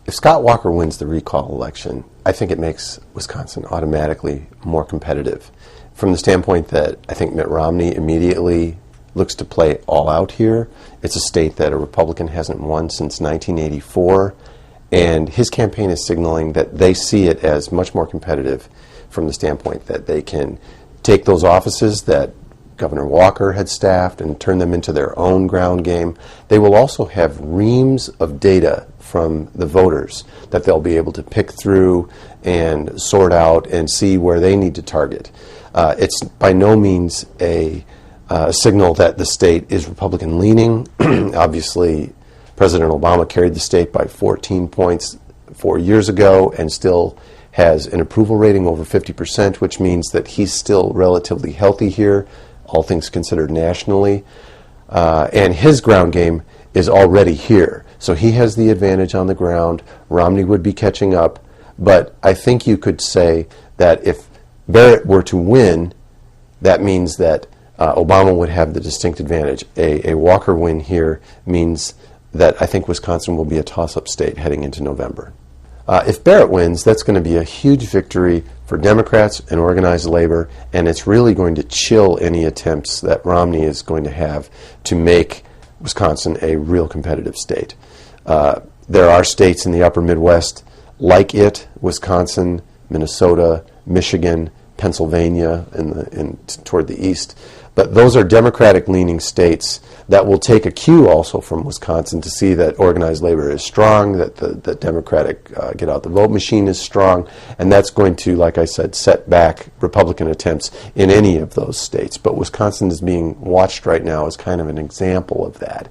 If Scott Walker wins the recall election, I think it makes Wisconsin automatically more competitive from the standpoint that I think Mitt Romney immediately looks to play all out here. It's a state that a Republican hasn't won since 1984, and his campaign is signaling that they see it as much more competitive from the standpoint that they can take those offices that Governor Walker had staffed and turn them into their own ground game. They will also have reams of data from the voters that they'll be able to pick through and sort out and see where they need to target. It's by no means a signal that the state is Republican leaning. Obviously, President Obama carried the state by 14 points 4 years ago and still has an approval rating over 50%, which means that he's still relatively healthy here, all things considered nationally. And his ground game is already here. So he has the advantage on the ground. Romney would be catching up. But I think you could say that if Barrett were to win, that means that Obama would have the distinct advantage. A Walker win here means that I think Wisconsin will be a toss-up state heading into November. If Barrett wins, that's going to be a huge victory for Democrats and organized labor, and it's really going to chill any attempts that Romney is going to have to make Wisconsin a real competitive state. There are states in the upper Midwest like it, Wisconsin, Minnesota, Michigan, Pennsylvania, toward the east. But those are Democratic-leaning states that will take a cue also from Wisconsin to see that organized labor is strong, that the Democratic get-out-the-vote machine is strong, and that's going to, like I said, set back Republican attempts in any of those states. But Wisconsin is being watched right now as kind of an example of that.